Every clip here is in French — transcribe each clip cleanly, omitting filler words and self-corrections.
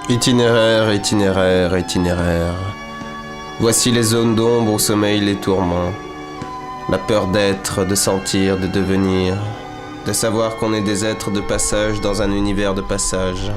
Itinéraire, itinéraire, itinéraire. Voici les zones d'ombre où sommeillent les tourments. La peur d'être, de sentir, de devenir. De savoir qu'on est des êtres de passage dans un univers de passage.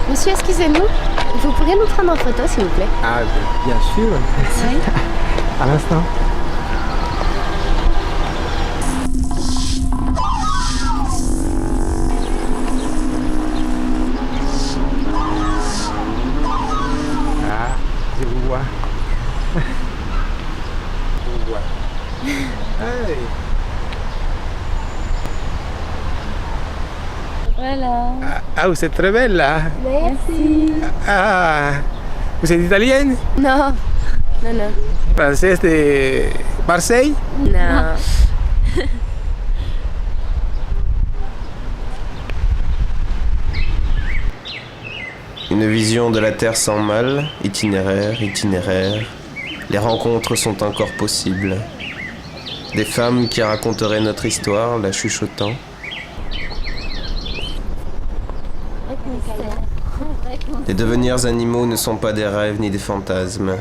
Monsieur, excusez-nous, vous pourriez nous prendre en photo, s'il vous plaît? Ah, bien sûr. Oui. À l'instant. Ah, je vous vois. Je vous vois. Hey. Voilà. Ah, vous êtes très belle là. Merci. Ah, vous êtes italienne? Non, non, non. Française de Marseille? Non. Une vision de la terre sans mal, itinéraire, itinéraire. Les rencontres sont encore possibles. Des femmes qui raconteraient notre histoire, la chuchotant. Les devenirs animaux ne sont pas des rêves ni des fantasmes.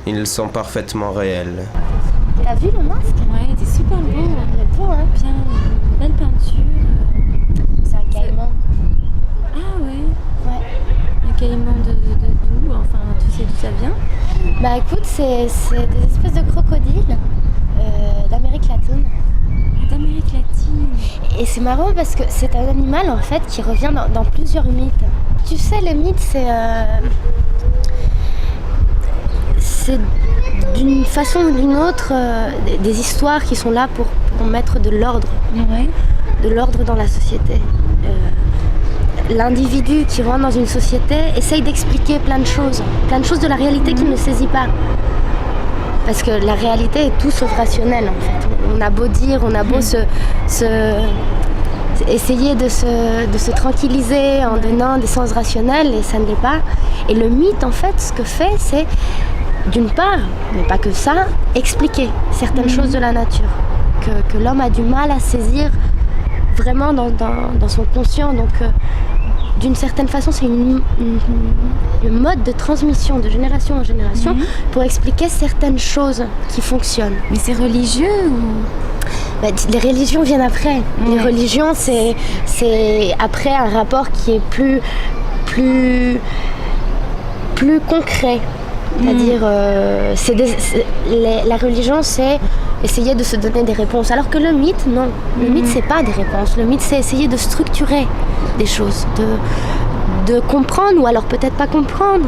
Ils sont parfaitement réels. T'as vu le masque? Ouais, il était super beau. Il est beau, hein? Bien, une belle peinture. C'est un caïman. Ah ouais, Ouais. un caïman de d'où? Enfin, tu sais d'où ça vient? Bah écoute, c'est des espèces de crocodiles d'Amérique latine. D'Amérique latine. Et c'est marrant parce que c'est un animal en fait qui revient dans plusieurs mythes. Tu sais, les mythes, c'est d'une façon ou d'une autre des histoires qui sont là pour mettre de l'ordre dans la société. L'individu qui rentre dans une société essaye d'expliquer plein de choses de la réalité qu'il ne saisit pas. Parce que la réalité est tout sauf rationnelle en fait. On a beau dire, on a beau essayer de se tranquilliser en donnant des sens rationnels et ça ne l'est pas. Et le mythe en fait, ce que fait, c'est d'une part, mais pas que ça, expliquer certaines choses de la nature que l'homme a du mal à saisir vraiment dans son conscient. Donc d'une certaine façon, c'est le mode de transmission de génération en génération pour expliquer certaines choses qui fonctionnent. Mais c'est religieux ou... Bah, les religions viennent après. Ouais. Les religions, c'est après un rapport qui est plus concret. C'est-à-dire, la religion, c'est essayer de se donner des réponses. Alors que le mythe, non. Le mythe, c'est pas des réponses. Le mythe, c'est essayer de structurer des choses, de comprendre ou alors peut-être pas comprendre.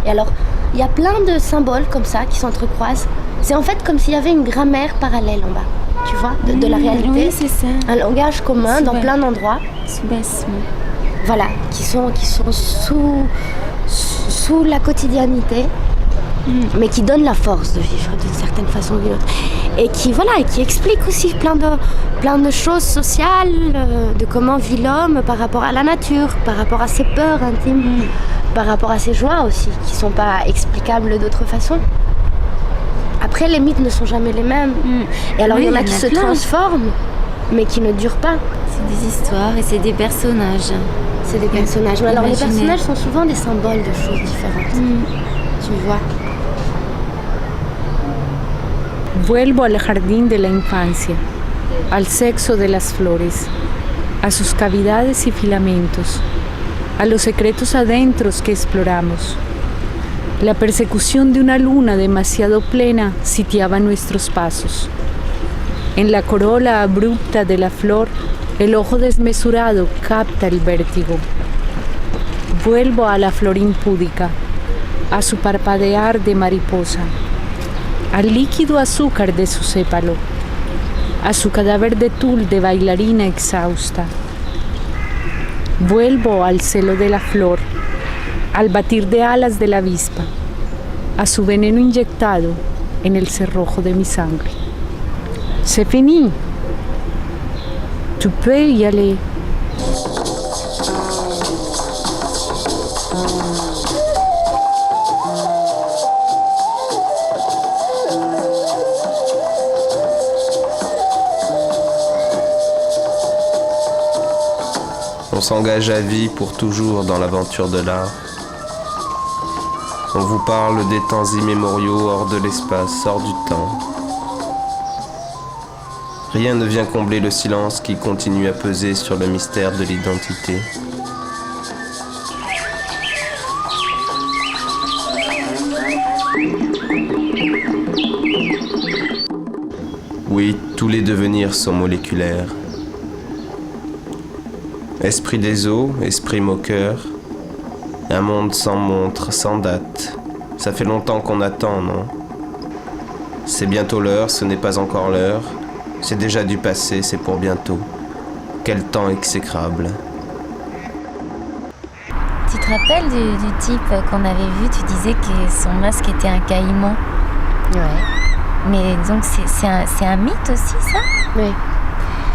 Et alors, il y a plein de symboles comme ça qui s'entrecroisent. C'est en fait comme s'il y avait une grammaire parallèle en bas, tu vois, de la réalité. Oui, c'est ça. Un langage commun dans plein d'endroits. Soubassement. Voilà, qui sont sous la quotidianité, mais qui donnent la force de vivre d'une certaine façon ou d'une autre. Et qui expliquent aussi plein de choses sociales, de comment vit l'homme par rapport à la nature, par rapport à ses peurs intimes, par rapport à ses joies aussi, qui ne sont pas explicables d'autre façon. Après, les mythes ne sont jamais les mêmes. Et alors, il y en a qui se transforment, mais qui ne durent pas. C'est des histoires et c'est des personnages. C'est des personnages. Mais alors, les Imaginaires. personnages sont souvent des symboles de choses différentes. Tu vois. Vuelvo al jardín de la infancia, al sexo de las flores, a sus cavidades y filamentos, a los secretos adentros que exploramos. La persecución de una luna demasiado plena sitiaba nuestros pasos. En la corola abrupta de la flor, el ojo desmesurado capta el vértigo. Vuelvo a la flor impúdica, a su parpadear de mariposa, al líquido azúcar de su sépalo, a su cadáver de tul de bailarina exhausta. Vuelvo al celo de la flor, al batir de alas de la avispa, a su veneno inyectado en el cerrojo de mi sangre. C'est fini. Tu peux y aller. On s'engage à vie pour toujours dans l'aventure de l'art. On vous parle des temps immémoriaux hors de l'espace, hors du temps. Rien ne vient combler le silence qui continue à peser sur le mystère de l'identité. Oui, tous les devenirs sont moléculaires. Esprit des eaux, esprit moqueur, un monde sans montre, sans date. Ça fait longtemps qu'on attend, non? C'est bientôt l'heure, ce n'est pas encore l'heure. C'est déjà du passé, c'est pour bientôt. Quel temps exécrable. Tu te rappelles du type qu'on avait vu, tu disais que son masque était un caïman. Ouais. Mais donc c'est un mythe aussi, ça? Oui.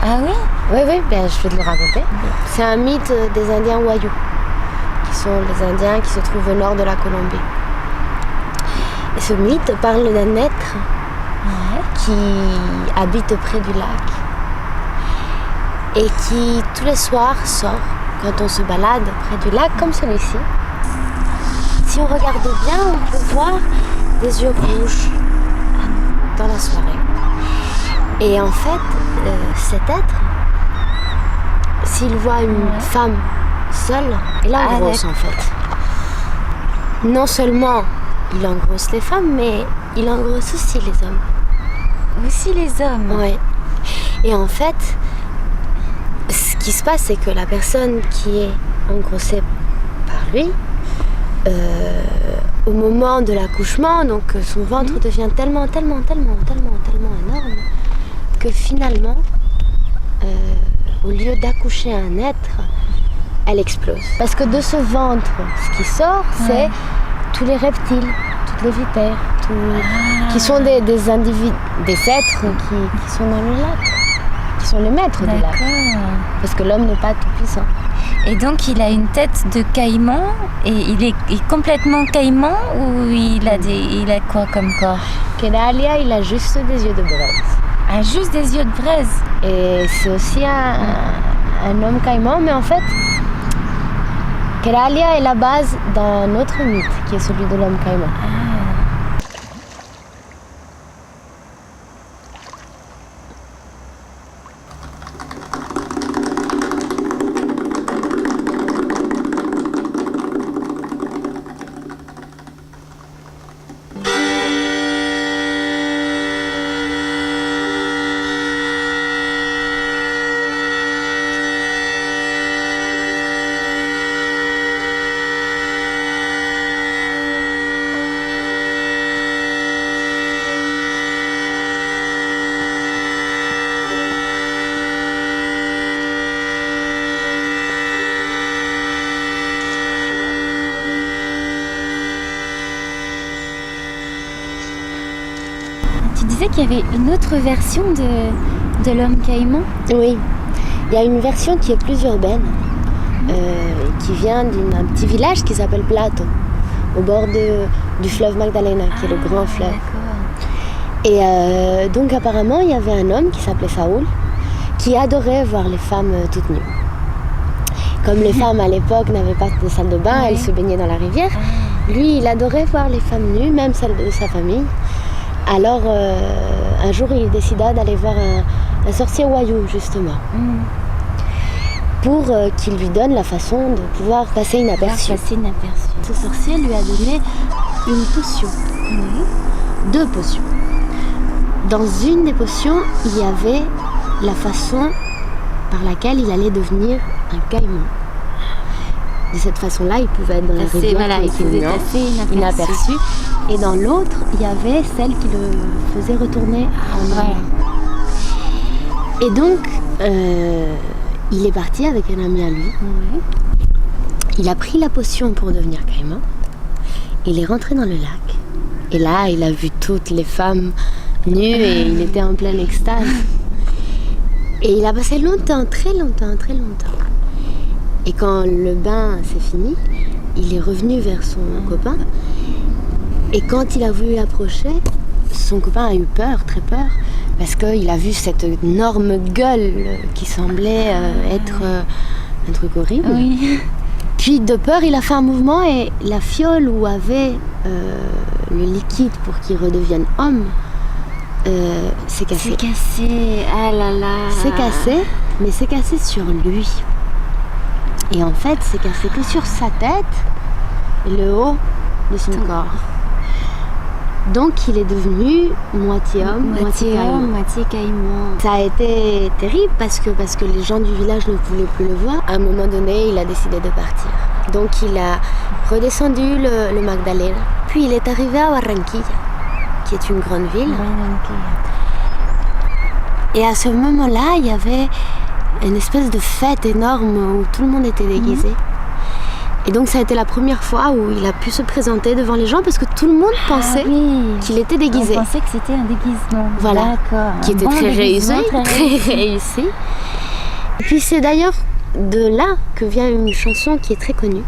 Ah oui? Oui, ben, je vais te le raconter. C'est un mythe des Indiens Wayuu, qui sont les Indiens qui se trouvent au nord de la Colombie. Et ce mythe parle d'un être qui habite près du lac et qui, tous les soirs, sort quand on se balade près du lac, comme celui-ci. Si on regarde bien, on peut voir des yeux rouges dans la soirée. Et en fait, cet être, s'il voit une femme seule, il engrosse en fait. Non seulement il engrosse les femmes, mais il engrosse aussi les hommes. Aussi les hommes? Ouais. Et en fait, ce qui se passe, c'est que la personne qui est engrossée par lui, au moment de l'accouchement, donc son ventre devient tellement énorme que finalement, au lieu d'accoucher un être, elle explose. Parce que de ce ventre, ce qui sort, c'est tous les reptiles, toutes les vipères, qui sont des individus, des êtres qui sont dans le lac, qui sont les maîtres du lac. Parce que l'homme n'est pas tout puissant. Et donc il a une tête de caïman et il est complètement caïman ou il a quoi comme corps? Keralia, il a juste des yeux de braise. Ah, juste des yeux de braise. Et c'est aussi un homme caïman, mais en fait, Keralia est la base d'un autre mythe qui est celui de l'homme caïman. Tu disais qu'il y avait une autre version de l'homme caïman? Oui, il y a une version qui est plus urbaine, qui vient d'un petit village qui s'appelle Plato, au bord du fleuve Magdalena, qui est le grand fleuve. Et donc apparemment, il y avait un homme qui s'appelait Saoul, qui adorait voir les femmes toutes nues. Comme les femmes à l'époque n'avaient pas de salle de bain, elles se baignaient dans la rivière. Lui, il adorait voir les femmes nues, même celles de sa famille. Alors, un jour, il décida d'aller voir un sorcier Wayuu, justement, pour qu'il lui donne la façon de pouvoir passer inaperçu. Ce sorcier lui a donné une potion, 2 potions. Dans une des potions, il y avait la façon par laquelle il allait devenir un caïman. de cette façon-là, il pouvait être dans la rivière voilà, il faisait tranquillement, assez inaperçu. Et dans l'autre, il y avait celle qui le faisait retourner en homme. Et donc, il est parti avec un ami à lui. Ouais. Il a pris la potion pour devenir caïman. Il est rentré dans le lac. Et là, il a vu toutes les femmes nues et il était en pleine extase. Et il a passé longtemps, très longtemps. Et quand le bain s'est fini, il est revenu vers son copain. Et quand il a voulu approcher, son copain a eu peur, très peur, parce qu'il a vu cette énorme gueule qui semblait être un truc horrible. Oui. Puis de peur, il a fait un mouvement et la fiole où avait le liquide pour qu'il redevienne homme s'est cassée. C'est cassé, ah là là. C'est cassé, mais c'est cassé sur lui. Et en fait, c'est cassé que sur sa tête et le haut de son corps. Donc il est devenu moitié homme, moitié caïman. moitié caïman. Ça a été terrible parce que les gens du village ne voulaient plus le voir. À un moment donné, il a décidé de partir. Donc il a redescendu le Magdalena. Puis il est arrivé à Barranquilla, qui est une grande ville. Et à ce moment-là, il y avait une espèce de fête énorme où tout le monde était déguisé. Et donc ça a été la première fois où il a pu se présenter devant les gens parce que tout le monde pensait qu'il était déguisé. On pensait que c'était un déguisement. Voilà, d'accord. Qui était très réussi. Et puis c'est d'ailleurs de là que vient une chanson qui est très connue.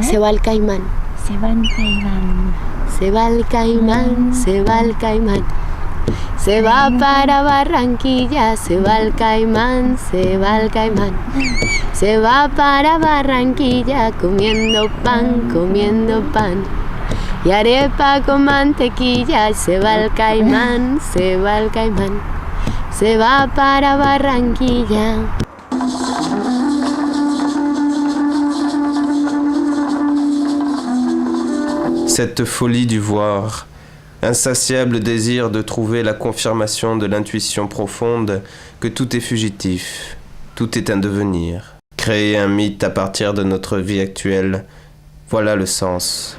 Se va el caimán. Se va el caimán. Se va el caimán, se va el caimán. Se va para Barranquilla, se va el caimán, se va el caimán. Se va para Barranquilla comiendo pan. Y arepa con mantequilla, se va el caimán, se va el caimán. Se va para Barranquilla. Cette folie du voir, insatiable désir de trouver la confirmation de l'intuition profonde que tout est fugitif, tout est un devenir. Créer un mythe à partir de notre vie actuelle, voilà le sens